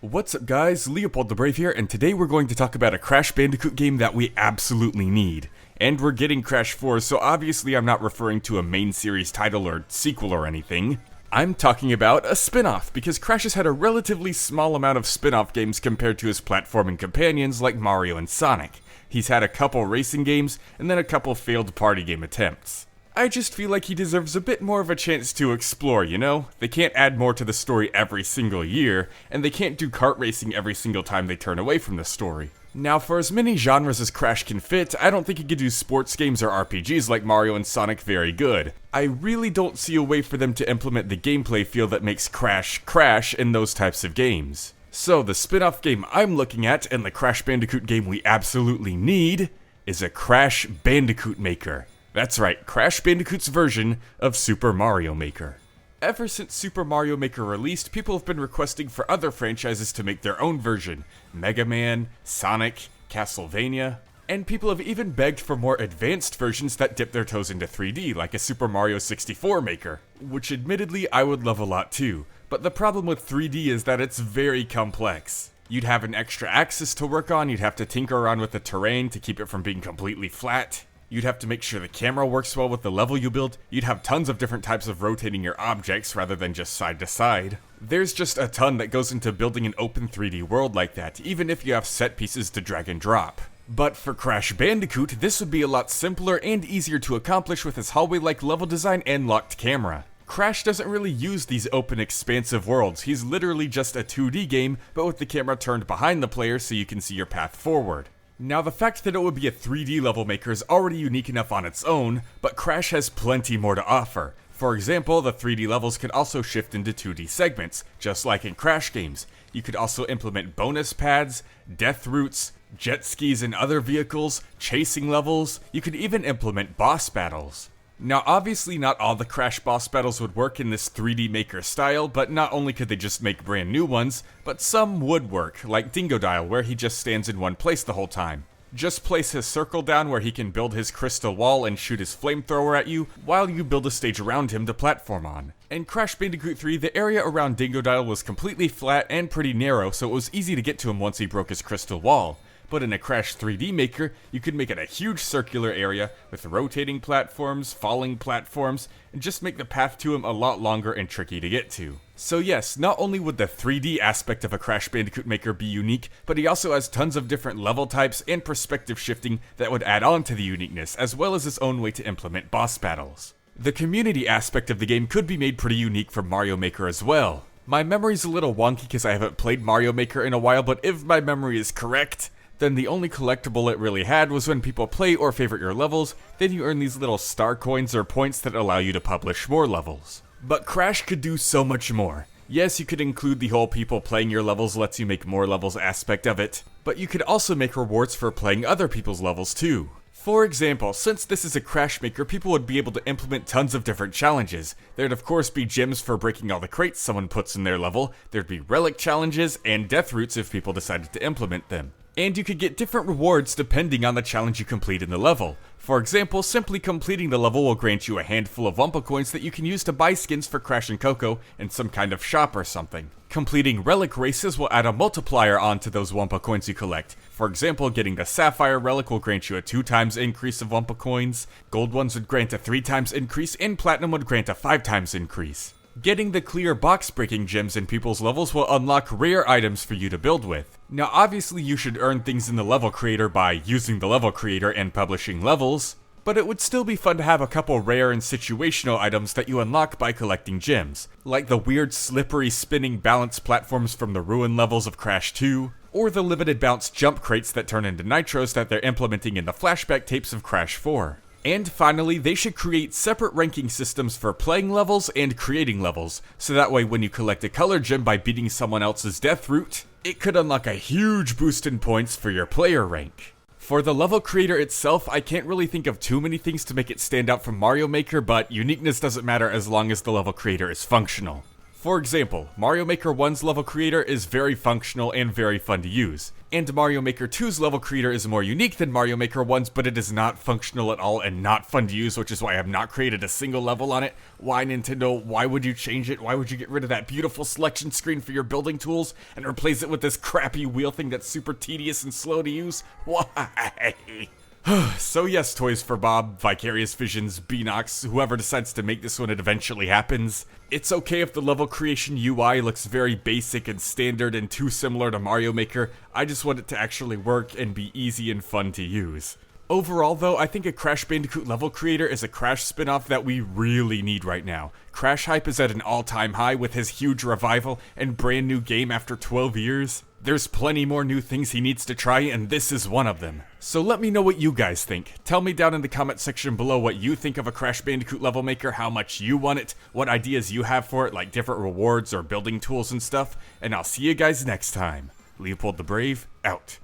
What's up guys, LeopoldTheBrave here, and today we're going to talk about a Crash Bandicoot game that we absolutely need. And we're getting Crash 4, so obviously I'm not referring to a main series title or sequel or anything. I'm talking about a spin-off, because Crash has had a relatively small amount of spin-off games compared to his platforming companions like Mario and Sonic. He's had a couple racing games, and then a couple failed party game attempts. I just feel like he deserves a bit more of a chance to explore, you know? They can't add more to the story every single year, and they can't do kart racing every single time they turn away from the story. Now, for as many genres as Crash can fit, I don't think he could do sports games or RPGs like Mario and Sonic very good. I really don't see a way for them to implement the gameplay feel that makes Crash Crash in those types of games. So, the spin-off game I'm looking at, and the Crash Bandicoot game we absolutely need, is a Crash Bandicoot Maker. That's right, Crash Bandicoot's version of Super Mario Maker. Ever since Super Mario Maker released, people have been requesting for other franchises to make their own version. Mega Man, Sonic, Castlevania, and people have even begged for more advanced versions that dip their toes into 3D, like a Super Mario 64 Maker, which admittedly I would love a lot too. But the problem with 3D is that it's very complex. You'd have an extra axis to work on, you'd have to tinker around with the terrain to keep it from being completely flat. You'd have to make sure the camera works well with the level you build. You'd have tons of different types of rotating your objects rather than just side to side. There's just a ton that goes into building an open 3D world like that, even if you have set pieces to drag and drop. But for Crash Bandicoot, this would be a lot simpler and easier to accomplish with his hallway-like level design and locked camera. Crash doesn't really use these open, expansive worlds. He's literally just a 2D game, but with the camera turned behind the player so you can see your path forward. Now, the fact that it would be a 3D level maker is already unique enough on its own, but Crash has plenty more to offer. For example, the 3D levels could also shift into 2D segments, just like in Crash games. You could also implement bonus pads, death routes, jet skis and other vehicles, chasing levels. You could even implement boss battles. Now, obviously not all the Crash boss battles would work in this 3D Maker style, but not only could they just make brand new ones, but some would work, like Dingodile, where he just stands in one place the whole time. Just place his circle down where he can build his crystal wall and shoot his flamethrower at you, while you build a stage around him to platform on. In Crash Bandicoot 3, the area around Dingodile was completely flat and pretty narrow, so it was easy to get to him once he broke his crystal wall. But in a Crash 3D Maker, you could make it a huge circular area with rotating platforms, falling platforms, and just make the path to him a lot longer and tricky to get to. So yes, not only would the 3D aspect of a Crash Bandicoot Maker be unique, but he also has tons of different level types and perspective shifting that would add on to the uniqueness, as well as his own way to implement boss battles. The community aspect of the game could be made pretty unique from Mario Maker as well. My memory's a little wonky because I haven't played Mario Maker in a while, but if my memory is correct, then the only collectible it really had was when people play or favorite your levels, then you earn these little star coins or points that allow you to publish more levels. But Crash could do so much more. Yes, you could include the whole people playing your levels lets you make more levels aspect of it, but you could also make rewards for playing other people's levels too. For example, since this is a Crash Maker, people would be able to implement tons of different challenges. There'd of course be gems for breaking all the crates someone puts in their level, there'd be relic challenges, and death routes if people decided to implement them. And you could get different rewards depending on the challenge you complete in the level. For example, simply completing the level will grant you a handful of Wumpa coins that you can use to buy skins for Crash and Coco in some kind of shop or something. Completing relic races will add a multiplier onto those Wumpa coins you collect. For example, getting the Sapphire relic will grant you a 2x increase of Wumpa coins, gold ones would grant a 3x increase, and platinum would grant a 5x increase. Getting the clear box-breaking gems in people's levels will unlock rare items for you to build with. Now obviously you should earn things in the level creator by using the level creator and publishing levels, but it would still be fun to have a couple rare and situational items that you unlock by collecting gems, like the weird slippery spinning balance platforms from the ruin levels of Crash 2, or the limited bounce jump crates that turn into nitros that they're implementing in the flashback tapes of Crash 4. And finally, they should create separate ranking systems for playing levels and creating levels, so that way when you collect a color gem by beating someone else's death route, it could unlock a huge boost in points for your player rank. For the level creator itself, I can't really think of too many things to make it stand out from Mario Maker, but uniqueness doesn't matter as long as the level creator is functional. For example, Mario Maker 1's level creator is very functional and very fun to use. And Mario Maker 2's level creator is more unique than Mario Maker 1's, but it is not functional at all and not fun to use, which is why I have not created a single level on it. Why, Nintendo? Why would you change it? Why would you get rid of that beautiful selection screen for your building tools and replace it with this crappy wheel thing that's super tedious and slow to use? Why? So yes, Toys for Bob, Vicarious Visions, Beanox, whoever decides to make this when it eventually happens. It's okay if the level creation UI looks very basic and standard and too similar to Mario Maker. I just want it to actually work and be easy and fun to use. Overall though, I think a Crash Bandicoot level creator is a Crash spin-off that we really need right now. Crash hype is at an all-time high with his huge revival and brand new game after 12 years. There's plenty more new things he needs to try, and this is one of them. So let me know what you guys think. Tell me down in the comment section below what you think of a Crash Bandicoot level maker, how much you want it, what ideas you have for it, like different rewards or building tools and stuff, and I'll see you guys next time. Leopold the Brave, out.